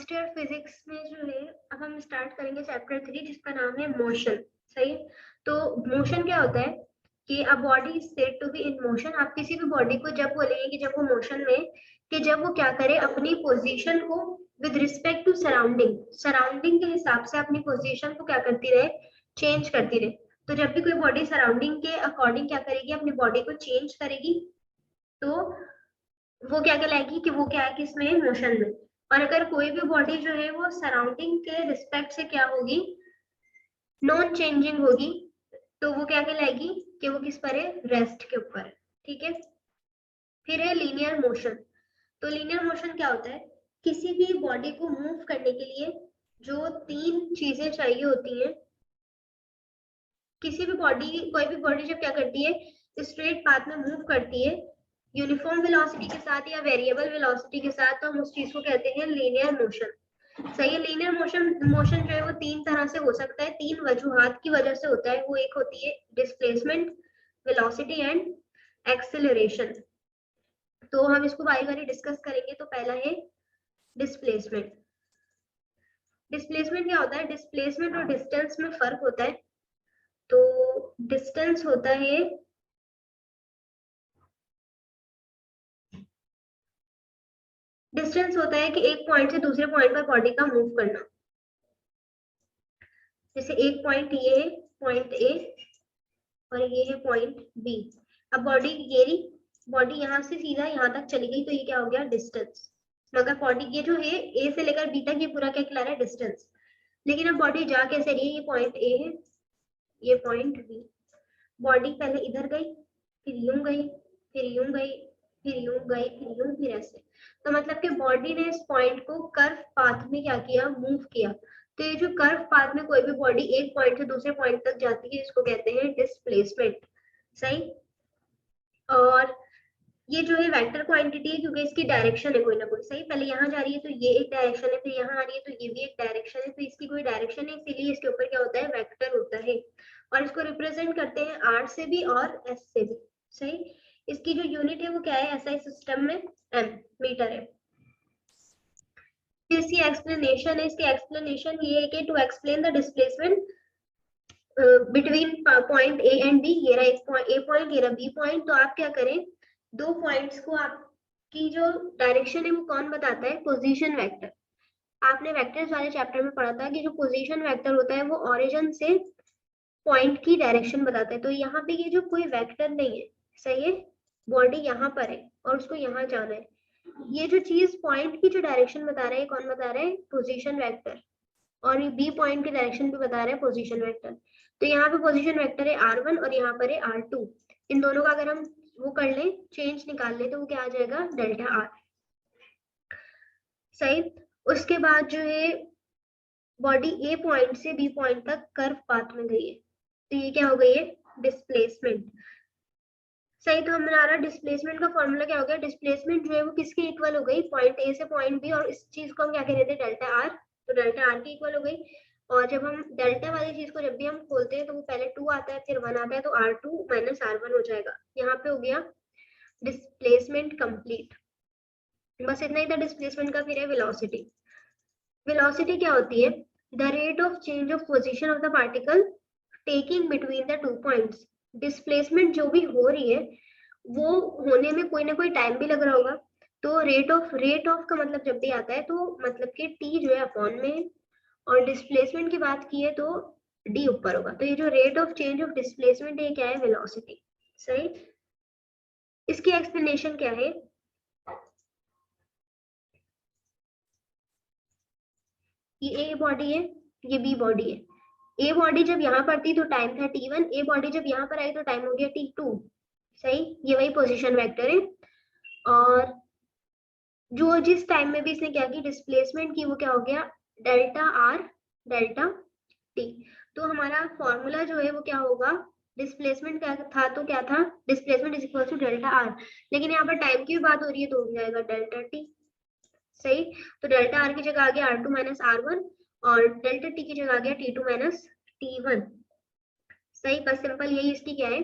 First year physics में जो है अब हम स्टार्ट करेंगे चैप्टर 3 जिसका नाम है मोशन। सही। तो मोशन क्या होता है कि a body is said to be in motion. आप किसी भी बॉडी को जब बोलेंगे कि जब वो मोशन में, कि जब वो क्या करे, अपनी पोजीशन को with respect to surrounding, surrounding के हिसाब से अपनी पोजीशन को क्या करती रहे, चेंज करती रहे। तो जब भी कोई बॉडी सराउंडिंग के अकॉर्डिंग क्या करेगी, अपनी बॉडी को चेंज करेगी, तो वो क्या कहलाएगी कि वो क्या है कि इसमें मोशन में। और अगर कोई भी बॉडी जो है वो सराउंडिंग के रिस्पेक्ट से क्या होगी, नॉन चेंजिंग होगी, तो वो क्या कहलाएगी कि वो किस पर है, रेस्ट के ऊपर है। ठीक है। फिर है लीनियर मोशन। तो लीनियर मोशन क्या होता है, किसी भी बॉडी को मूव करने के लिए जो तीन चीजें चाहिए होती हैं। किसी भी बॉडी, कोई भी बॉडी जब क्या करती है, स्ट्रेट पाथ में मूव करती है यूनिफॉर्म वेलोसिटी के साथ या वेरिएबल वेलोसिटी के साथ, तो हम उस चीज को कहते हैं लीनियर मोशन। सही है। लीनियर मोशन मोशन जो है वो तीन तरह से हो सकता है, तीन वजूहात की वजह से होता है। वो एक होती है डिस्प्लेसमेंट, वेलोसिटी एंड एक्सेलरेशन। तो हम इसको बारी बारी डिस्कस करेंगे। तो पहला है डिस्प्लेसमेंट। डिस्प्लेसमेंट क्या होता है, डिस्प्लेसमेंट और डिस्टेंस में फर्क होता है। तो डिस्टेंस होता है, डिस्टेंस होता है कि एक पॉइंट से दूसरे पॉइंट पर बॉडी का मूव करना। जैसे एक पॉइंट ये है, पॉइंट ए, और ये है पॉइंट बी। अब बॉडी गेरी, बॉडी यहाँ से सीधा यहाँ तक चली गई, तो ये क्या हो गया, डिस्टेंस। मगर बॉडी ये जो है ए से लेकर बी तक, ये पूरा क्या कहला रहा है, डिस्टेंस। लेकिन अब बॉडी जा कैसे रही है, ये पॉइंट ए है, ये पॉइंट बी। बॉडी पहले इधर गई, फिर यूं गई, फिर यूं गई, फिर यूं गई, फिर यूं, फिर ऐसे। तो मतलब कि बॉडी ने इस पॉइंट को कर्व पाथ में क्या किया, मूव किया। तो ये जो कर्व पाथ में कोई भी बॉडी एक पॉइंट से दूसरे पॉइंट तक जाती है, इसको कहते हैं डिस्प्लेसमेंट। सही। और ये जो है वेक्टर क्वांटिटी है, क्योंकि इसकी डायरेक्शन है कोई ना कोई। सही। पहले यहाँ जा रही है तो ये एक डायरेक्शन है, फिर यहाँ आ रही है तो ये भी एक डायरेक्शन है, तो इसकी कोई डायरेक्शन है, इसीलिए इसके ऊपर क्या होता है, वेक्टर होता है। और इसको रिप्रेजेंट करते हैं आर से भी और एस से भी। सही। इसकी जो यूनिट है वो क्या है, एसआई सिस्टम में एम, मीटर है। फिर इसकी एक्सप्लेनेशन है, इसकी एक्सप्लेनेशन ये है कि to explain the displacement between point A and B, ये रहा एक पॉइंट ए पॉइंट, ये रहा बी पॉइंट। तो आप क्या करें, दो पॉइंट्स को आपकी जो डायरेक्शन है वो कौन बताता है, पोजीशन वेक्टर। आपने वेक्टर्स वाले चैप्टर में पढ़ा था कि जो पोजीशन वेक्टर होता है वो ओरिजिन से पॉइंट की डायरेक्शन बताता है। तो यहाँ पे ये जो कोई वेक्टर नहीं है, सही है, बॉडी यहाँ पर है और उसको यहाँ जाना है, ये जो चीज पॉइंट की जो डायरेक्शन बता रहा है, कौन बता रहा है, पोजीशन वेक्टर। और ये बी पॉइंट की डायरेक्शन भी बता रहा है पोजीशन वेक्टर। तो यहाँ पे पोजीशन वेक्टर है r1 और यहाँ पर है r2। इन दोनों का अगर हम वो कर ले, चेंज निकाल ले, तो वो क्या आ जाएगा, डेल्टा r। सही। उसके बाद जो है बॉडी ए पॉइंट से बी पॉइंट तक कर्व पाथ में गई है, तो ये क्या हो गई है, डिस्प्लेसमेंट। सही। तो हमारा डिस्प्लेसमेंट का फॉर्मूला क्या हो गया, डिस्प्लेसमेंट जो है वो किसके इक्वल हो गई, पॉइंट ए से पॉइंट बी, और इस चीज को हम क्या कह रहे थे, डेल्टा आर। तो डेल्टा आर की इक्वल हो गई। और जब हम डेल्टा वाली चीज को जब भी हम खोलते हैं तो वो पहले 2 आता है, फिर 1 आता है, तो r2 माइनस r1 हो जाएगा। यहाँ पे हो गया डिस्प्लेसमेंट कंप्लीट। बस इतना ही था डिस्प्लेसमेंट का। फिर है वेलोसिटी। वेलोसिटी क्या होती है, the rate of change of position of the particle taking between the 2 points. Displacement जो भी हो रही है वो होने में कोई ना कोई टाइम भी लग रहा होगा। तो रेट ऑफ का मतलब जब भी आता है तो मतलब कि टी जो है अपॉन में है, और डिस्प्लेसमेंट की बात की है तो डी ऊपर होगा। तो ये जो rate of change of displacement है क्या है, वेलोसिटी। सही। इसकी एक्सप्लेनेशन क्या है, ये ए बॉडी है, ये बी बॉडी है। ए बॉडी जब यहाँ पर थी तो टाइम था t1, ए बॉडी जब यहाँ पर आई तो टाइम हो गया t2। सही। ये वही पोजीशन वेक्टर है। और जो जिस टाइम में भी इसने क्या की, डिस्प्लेसमेंट की, वो क्या हो गया, डेल्टा आर डेल्टा टी। तो हमारा फॉर्मूला जो है वो क्या होगा, डिस्प्लेसमेंट क्या था, तो क्या था, displacement is equal to delta R. लेकिन यहाँ पर टाइम की भी बात हो रही है तो हो जाएगा डेल्टा टी। सही। तो डेल्टा आर की जगह आ गया r2 माइनस r1, और डेल्टा टी की जगह आ गया t2 माइनस t1। सही। बस सिंपल यही इसकी क्या है,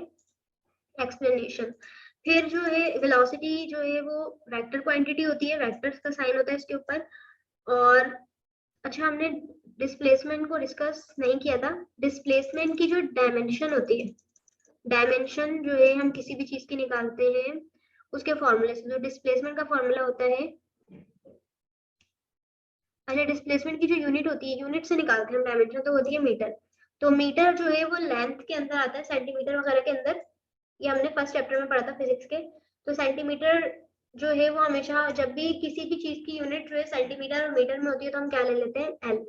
एक्सप्लेनेशन। फिर जो है वेलोसिटी जो है वो वेक्टर क्वांटिटी होती है, वेक्टर्स का साइन होता है इसके ऊपर। और अच्छा, हमने डिस्प्लेसमेंट को डिस्कस नहीं किया था। डिस्प्लेसमेंट की जो डायमेंशन होती है, डायमेंशन जो है हम किसी भी चीज की निकालते हैं उसके फॉर्मूले से। जो डिस्प्लेसमेंट का फॉर्मूला होता है, अच्छा डिस्प्लेसमेंट की जो यूनिट होती है, यूनिट से निकालते हैं हम डायमेंशन, तो होती है मीटर। तो मीटर जो है वो लेंथ के अंदर आता है, सेंटीमीटर वगैरह के अंदर। ये हमने फर्स्ट चैप्टर में पढ़ा था फिजिक्स के। तो सेंटीमीटर जो है वो हमेशा, जब भी किसी भी चीज की यूनिट जो है सेंटीमीटर और मीटर में होती है, तो हम क्या ले लेते हैं, एल।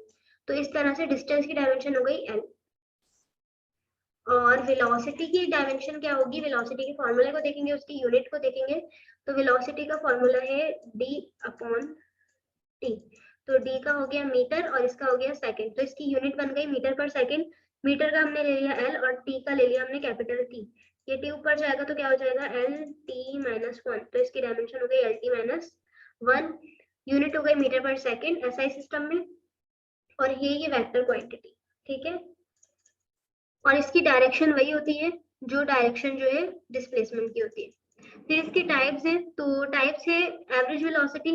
तो इस तरह से डिस्टेंस की डायमेंशन हो गई एल। और वेलोसिटी की डायमेंशन क्या होगी, वेलोसिटी के फॉर्मूले को देखेंगे, उसकी यूनिट को देखेंगे। तो वेलोसिटी का फॉर्मूला है d अपॉन टी। तो d का हो गया मीटर और इसका हो गया सेकंड, तो इसकी यूनिट बन गई मीटर पर सेकंड। मीटर का हमने ले लिया एल और टी का ले लिया हमने कैपिटल टी। ये टी ऊपर जाएगा तो क्या हो जाएगा, एल टी माइनस वन। तो इसकी डायमेंशन हो गई L T minus one. Unit हो गई मीटर पर सेकंड एसआई सिस्टम में। और ये वेक्टर क्वांटिटी, ठीक है। और इसकी डायरेक्शन वही होती है जो डायरेक्शन जो है डिस्प्लेसमेंट की होती है। फिर इसकी टाइप्स है, तो टाइप्स है एवरेज वेलोसिटी।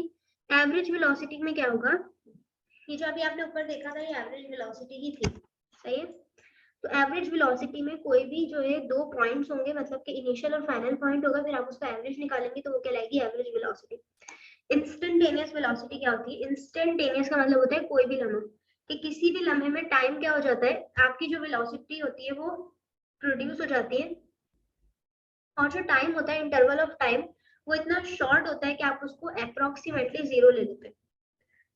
एवरेज वेलोसिटी में क्या होगा, ये जो अभी आपने ऊपर देखा था ये एवरेज वेलोसिटी ही थी, सही है। तो एवरेज वेलोसिटी में कोई भी जो है दो पॉइंट्स होंगे, मतलब कि इनिशियल और फाइनल पॉइंट होगा, फिर आप उसका एवरेज निकालेंगे तो वो कहलाएगी एवरेज वेलोसिटी। इंस्टेंटेनियस वेलोसिटी क्या होती है, इंस्टेंटेनियस का मतलब होता है कोई भी लम्हा, कि किसी भी लम्हे में टाइम क्या हो जाता है, आपकी जो वेलोसिटी होती है वो प्रोड्यूस हो जाती है। और जो टाइम होता है, इंटरवल ऑफ टाइम, वो इतना शॉर्ट होता है कि आप उसको अप्रोक्सीमेटली जीरो ले लेते हैं।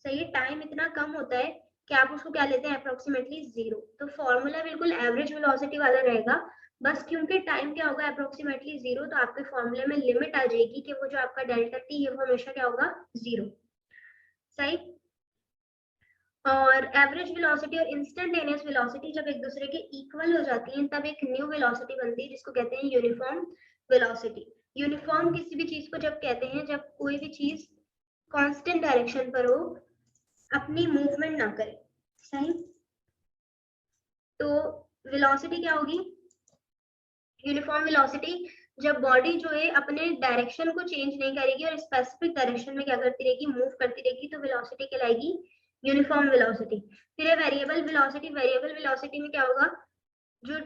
सही है, टाइम इतना कम होता है कि आप उसको क्या लेते हैं, अप्रोक्सीमेटली जीरो। तो फॉर्मूला बिल्कुल एवरेज वेलोसिटी वाला रहेगा, बस क्योंकि टाइम क्या होगा, अप्रोक्सीमेटली जीरो, तो आपके फॉर्मूले में लिमिट आ जाएगी कि वो जो आपका डेल्टा टी है वो हमेशा क्या होगा, जीरो। सही। और एवरेज वेलोसिटी और इंस्टेंटेनियस वेलोसिटी जब एक दूसरे के इक्वल हो जाती हैं, तब एक न्यू वेलोसिटी बनती है जिसको कहते हैं यूनिफॉर्म वेलोसिटी। यूनिफॉर्म किसी भी चीज को जब कहते हैं, जब कोई भी चीज कांस्टेंट डायरेक्शन पर हो, अपनी मूवमेंट ना करे। सही। तो वेलोसिटी क्या होगी, यूनिफॉर्म वेलोसिटी, जब बॉडी जो है अपने डायरेक्शन को चेंज नहीं करेगी और स्पेसिफिक डायरेक्शन में क्या करती रहेगी, मूव करती रहेगी, तो वेलोसिटी कहलाएगी यूनिफॉर्म वेलोसिटी। फिर है वेरिएबल वेलोसिटी। वेरिएबल वेलोसिटी में क्या होगा, जो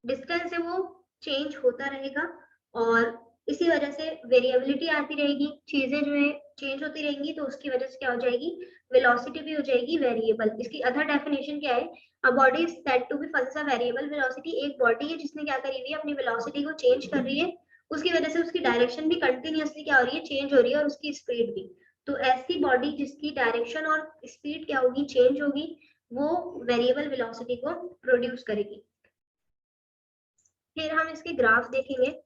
डिस्टेंस है वो चेंज होता रहेगा और इसी वजह से वेरिएबिलिटी आती रहेगी, चीजें जो है चेंज होती रहेंगी, तो उसकी वजह से क्या हो जाएगी, वेलोसिटी भी हो जाएगी वेरिएबल। इसकी अदर डेफिनेशन क्या है, a body is said to be function of variable velocity. एक बॉडी है जिसने क्या करी हुई है, अपनी वेलोसिटी को चेंज कर रही है, उसकी वजह से उसकी डायरेक्शन भी कंटिन्यूअसली क्या हो रही है, चेंज हो रही है, और उसकी स्पीड भी। तो ऐसी बॉडी जिसकी डायरेक्शन और स्पीड क्या होगी, चेंज होगी, वो वेरिएबल वेलोसिटी को प्रोड्यूस करेगी। फिर हम इसके ग्राफ देखेंगे।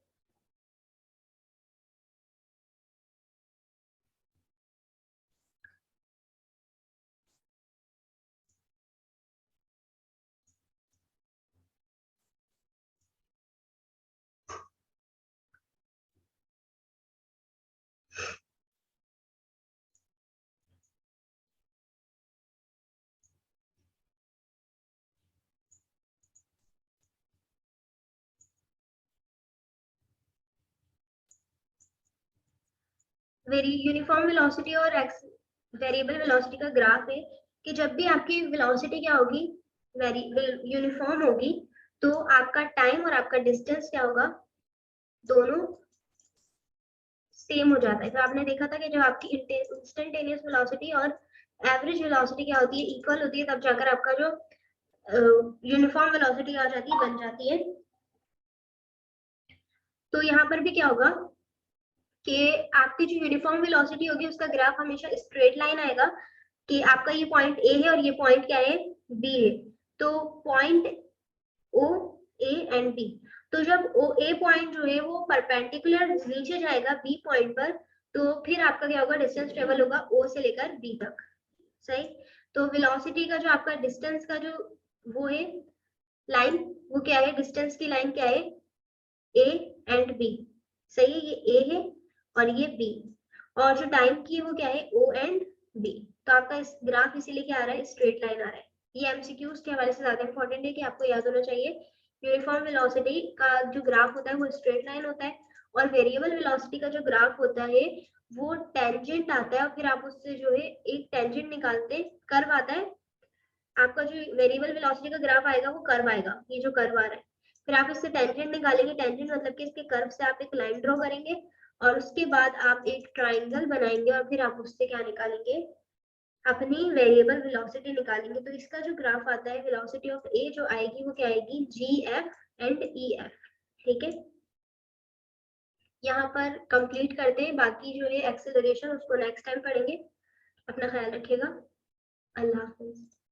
यूनिफॉर्म वेलोसिटी और वेरिएबल वेलोसिटी का ग्राफ है कि जब भी आपकी वेलोसिटी क्या होगी, यूनिफॉर्म होगी, तो आपका टाइम और आपका डिस्टेंस क्या होगा, दोनों सेम हो जाता है। तो आपने देखा था कि जब आपकी इंस्टेंटेनियस वेलोसिटी और एवरेज वेलोसिटी क्या होती है, इक्वल होती है, तब जाकर आपका जो यूनिफॉर्म वेलोसिटी आ जाती है, बन जाती है। तो यहाँ पर भी क्या होगा कि आपकी जो यूनिफॉर्म वेलोसिटी होगी उसका ग्राफ हमेशा स्ट्रेट लाइन आएगा, कि आपका ये पॉइंट ए है और ये पॉइंट क्या है, बी है। तो point O, A and B, तो जब ओ ए पॉइंट जो है वो परपेंडिकुलर नीचे जाएगा बी पॉइंट पर, तो फिर आपका क्या होगा, डिस्टेंस ट्रेवल होगा ओ से लेकर बी तक। सही। तो वेलोसिटी का जो आपका डिस्टेंस का जो वो है लाइन, वो क्या है, डिस्टेंस की लाइन क्या है, ए एंड बी। सही है, ये ए है और ये बी। और जो टाइम की है वो क्या है, ओ एंड बी। तो आपका इस ग्राफ इसीलिए क्या आ रहा है, स्ट्रेट लाइन आ रहा है। ये एमसीक्यूज के हवाले से ज्यादा इंपॉर्टेंट है कि आपको याद होना चाहिए। यूनिफॉर्म वेलोसिटी का जो ग्राफ होता है वो स्ट्रेट लाइन होता है, और वेरिएबल वेलोसिटी का जो ग्राफ होता है वो टेंजेंट आता है, और फिर आप उससे जो है एक टेंजेंट निकालते, कर्व आता है, आपका जो वेरिएबल वेलोसिटी का ग्राफ आएगा वो कर्व आएगा, ये जो कर्व आ रहा है। फिर आप इससे टेंजेंट निकालेंगे, टेंजेंट मतलब कि इसके कर्व से आप एक लाइन ड्रॉ करेंगे और उसके बाद आप एक ट्राइंगल बनाएंगे और फिर आप उससे क्या निकालेंगे, अपनी वेरिएबल वेलोसिटी निकालेंगे। तो इसका जो ग्राफ आता है वेलोसिटी ऑफ ए जो आएगी वो क्या आएगी, जी एफ एंड ई एफ। ठीक है, यहाँ पर कंप्लीट करते हैं, बाकी जो है एक्सेलरेशन उसको नेक्स्ट टाइम पढ़ेंगे। अपना ख्याल रखिएगा, अल्लाह हाफिज।